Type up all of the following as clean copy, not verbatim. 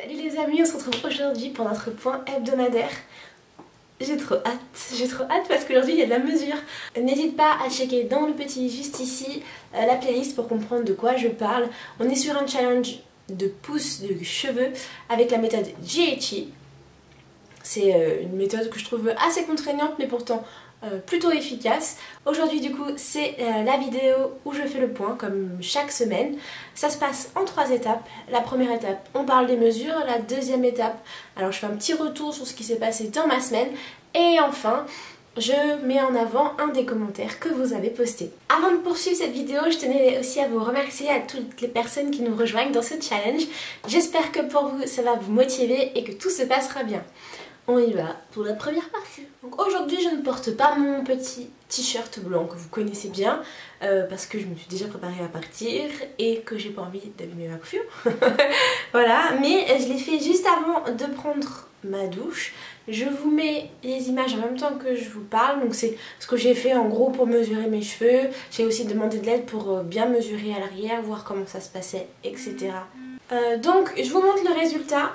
Salut les amis, on se retrouve aujourd'hui pour notre point hebdomadaire. J'ai trop hâte parce qu'aujourd'hui il y a de la mesure. N'hésite pas à checker dans le petit juste ici la playlist pour comprendre de quoi je parle. On est sur un challenge de pouces de cheveux avec la méthode GHE. C'est une méthode que je trouve assez contraignante mais pourtant plutôt efficace. Aujourd'hui du coup c'est la vidéo où je fais le point comme chaque semaine. Ça se passe en 3 étapes. La première étape on parle des mesures, la deuxième étape alors je fais un petit retour sur ce qui s'est passé dans ma semaine et enfin je mets en avant un des commentaires que vous avez posté. Avant de poursuivre cette vidéo, je tenais aussi à vous remercier à toutes les personnes qui nous rejoignent dans ce challenge. J'espère que pour vous ça va vous motiver et que tout se passera bien. On y va pour la première partie. Donc aujourd'hui je ne porte pas mon petit t-shirt blanc que vous connaissez bien parce que je me suis déjà préparée à partir et que j'ai pas envie d'abîmer ma coiffure. Voilà, mais je l'ai fait juste avant de prendre ma douche. Je vous mets les images en même temps que je vous parle, donc c'est ce que j'ai fait en gros pour mesurer mes cheveux. J'ai aussi demandé de l'aide pour bien mesurer à l'arrière, voir comment ça se passait, etc. Donc je vous montre le résultat.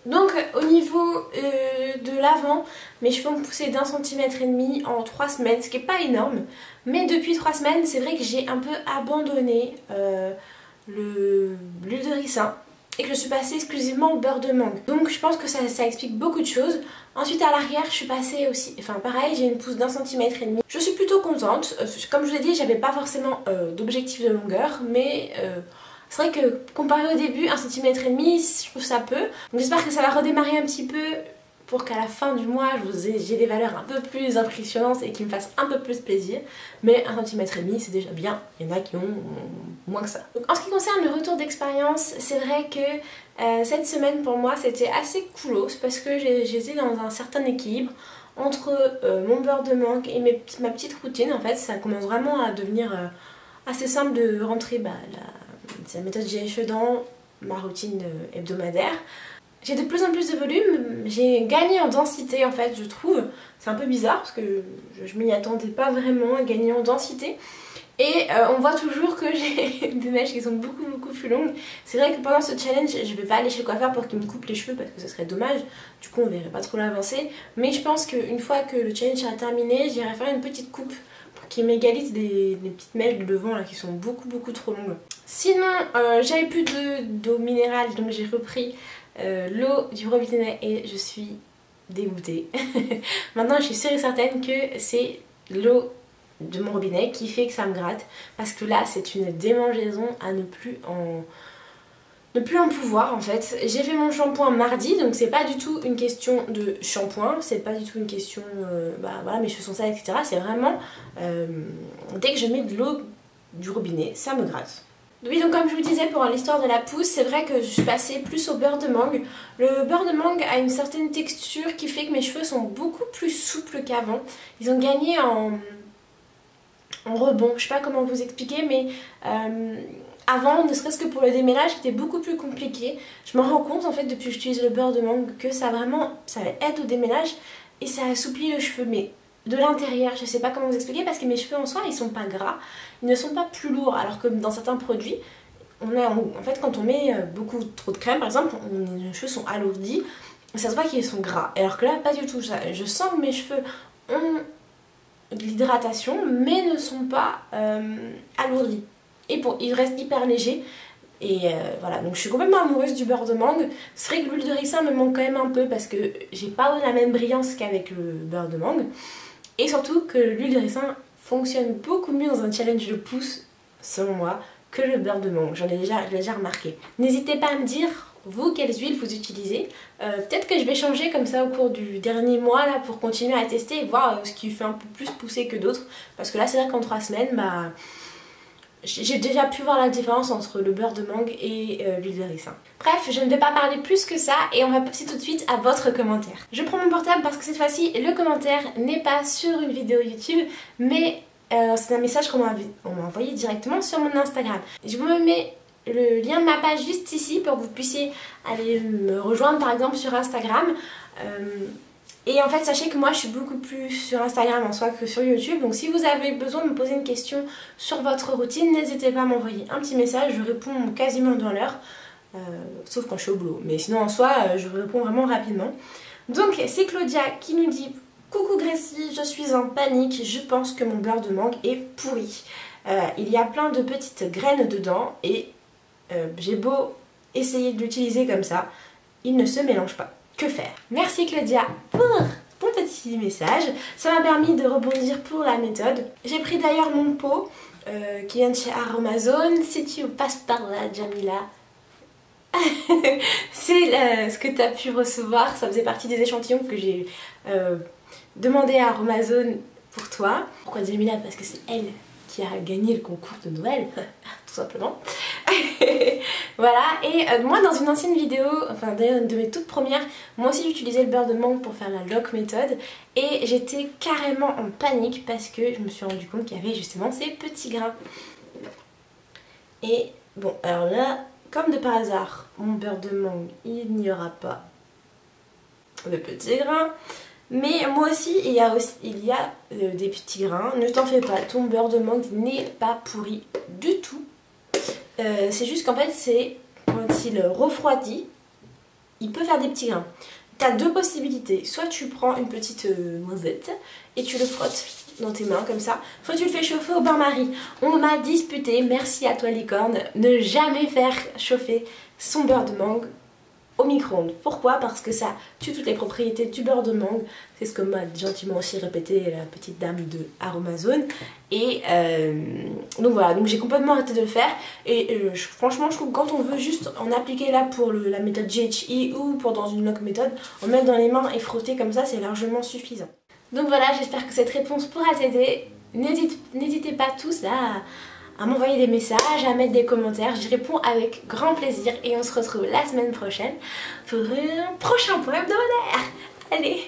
Donc au niveau de l'avant, mes cheveux ont poussé d'1,5 cm en 3 semaines, ce qui n'est pas énorme. Mais depuis 3 semaines, c'est vrai que j'ai un peu abandonné l'huile de ricin et que je suis passée exclusivement au beurre de mangue. Donc je pense que ça explique beaucoup de choses. Ensuite à l'arrière, je suis passée aussi, enfin pareil, j'ai une pousse d'1,5 cm. Je suis plutôt contente. Comme je vous l'ai dit, j'avais pas forcément d'objectif de longueur, mais... c'est vrai que comparé au début, 1,5 cm, je trouve ça peu. Donc j'espère que ça va redémarrer un petit peu pour qu'à la fin du mois, j'ai des valeurs un peu plus impressionnantes et qui me fassent un peu plus plaisir. Mais 1,5 cm, c'est déjà bien. Il y en a qui ont moins que ça. Donc en ce qui concerne le retour d'expérience, c'est vrai que cette semaine pour moi, c'était assez coolos parce que j'étais dans un certain équilibre entre mon beurre de mangue et ma petite routine. En fait, ça commence vraiment à devenir assez simple de rentrer c'est la méthode GHE dans ma routine hebdomadaire. J'ai de plus en plus de volume, j'ai gagné en densité en fait je trouve. C'est un peu bizarre parce que je m'y attendais pas vraiment à gagner en densité. Et on voit toujours que j'ai des mèches qui sont beaucoup plus longues. C'est vrai que pendant ce challenge je vais pas aller chez le coiffeur pour qu'il me coupe les cheveux parce que ce serait dommage. Du coup on verrait pas trop l'avancée. Mais je pense qu'une fois que le challenge sera terminé, j'irai faire une petite coupe qui m'égalise des petites mèches de devant là qui sont beaucoup trop longues. Sinon j'avais plus d'eau minérale donc j'ai repris l'eau du robinet et je suis dégoûtée. Maintenant je suis sûre et certaine que c'est l'eau de mon robinet qui fait que ça me gratte parce que là c'est une démangeaison à ne plus en pouvoir en fait. J'ai fait mon shampoing mardi donc c'est pas du tout une question de shampoing, c'est pas du tout une question voilà mes cheveux sont sales etc. C'est vraiment dès que je mets de l'eau du robinet ça me gratte. Oui donc comme je vous disais pour l'histoire de la pousse, c'est vrai que je suis passée plus au beurre de mangue. Le beurre de mangue a une certaine texture qui fait que mes cheveux sont beaucoup plus souples qu'avant. Ils ont gagné en rebond, je sais pas comment vous expliquer mais avant, ne serait-ce que pour le démêlage, c'était beaucoup plus compliqué. Je me rends compte en fait depuis que j'utilise le beurre de mangue que ça aide au démêlage et ça assouplit le cheveu. Mais de l'intérieur, je sais pas comment vous expliquer parce que mes cheveux en soi, ils sont pas gras, ils ne sont pas plus lourds. Alors que dans certains produits, en fait quand on met beaucoup trop de crème par exemple, les cheveux sont alourdis, ça se voit qu'ils sont gras. Alors que là, pas du tout. Je sens que mes cheveux ont de l'hydratation mais ne sont pas alourdis. Et ils restent hyper légers et voilà, donc je suis complètement amoureuse du beurre de mangue. C'est vrai que l'huile de ricin me manque quand même un peu parce que j'ai pas la même brillance qu'avec le beurre de mangue. Et surtout que l'huile de ricin fonctionne beaucoup mieux dans un challenge de pouce selon moi que le beurre de mangue, je l'ai déjà remarqué. N'hésitez pas à me dire vous quelles huiles vous utilisez. Peut-être que je vais changer comme ça au cours du dernier mois là pour continuer à tester et voir ce qui fait un peu plus pousser que d'autres. Parce que là c'est vrai qu'en 3 semaines j'ai déjà pu voir la différence entre le beurre de mangue et l'huile de ricin. Bref, je ne vais pas parler plus que ça et on va passer tout de suite à votre commentaire. Je prends mon portable parce que cette fois-ci, le commentaire n'est pas sur une vidéo YouTube, mais c'est un message qu'on m'a envoyé directement sur mon Instagram. Je vous mets le lien de ma page juste ici pour que vous puissiez aller me rejoindre par exemple sur Instagram. Et en fait sachez que moi je suis beaucoup plus sur Instagram en soi que sur YouTube, donc si vous avez besoin de me poser une question sur votre routine, n'hésitez pas à m'envoyer un petit message, je réponds quasiment dans l'heure, sauf quand je suis au boulot, mais sinon en soi je réponds vraiment rapidement. Donc c'est Claudia qui nous dit: coucou Gracie, je suis en panique, je pense que mon beurre de mangue est pourri. Il y a plein de petites graines dedans et j'ai beau essayer de l'utiliser comme ça, il ne se mélange pas. Que faire? Merci Claudia pour ton petit message, ça m'a permis de rebondir pour la méthode. J'ai pris d'ailleurs mon pot qui vient de chez Aromazone. Si tu passes par là, Jamila, c'est ce que tu as pu recevoir, ça faisait partie des échantillons que j'ai demandé à Aromazone pour toi. Pourquoi Jamila? Parce que c'est elle qui a gagné le concours de Noël, tout simplement. Voilà, et moi dans une ancienne vidéo, enfin d'ailleurs une de mes toutes premières, moi aussi j'utilisais le beurre de mangue pour faire la lock méthode et j'étais carrément en panique parce que je me suis rendu compte qu'il y avait justement ces petits grains. Et bon, alors là, comme de par hasard, mon beurre de mangue, il n'y aura pas de petits grains. Mais moi aussi, il y a des petits grains. Ne t'en fais pas, ton beurre de mangue n'est pas pourri du tout. C'est juste qu'en fait, c'est quand il refroidit, il peut faire des petits grains. Tu as deux possibilités. Soit tu prends une petite noisette et tu le frottes dans tes mains comme ça. Soit tu le fais chauffer au bain-marie. On m'a disputé, merci à toi licorne, ne jamais faire chauffer son beurre de mangue au micro-ondes. Pourquoi? Parce que ça tue toutes les propriétés du beurre de mangue. C'est ce que m'a gentiment aussi répété la petite dame de Aromazone. Et donc voilà, donc j'ai complètement arrêté de le faire. Et franchement, je trouve que quand on veut juste en appliquer là pour la méthode GHI ou pour dans une lock méthode, en mettre dans les mains et frotter comme ça, c'est largement suffisant. Donc voilà, j'espère que cette réponse pourra t'aider. N'hésitez pas tous là à m'envoyer des messages, à mettre des commentaires, j'y réponds avec grand plaisir et on se retrouve la semaine prochaine pour un prochain point hebdomadaire. Allez!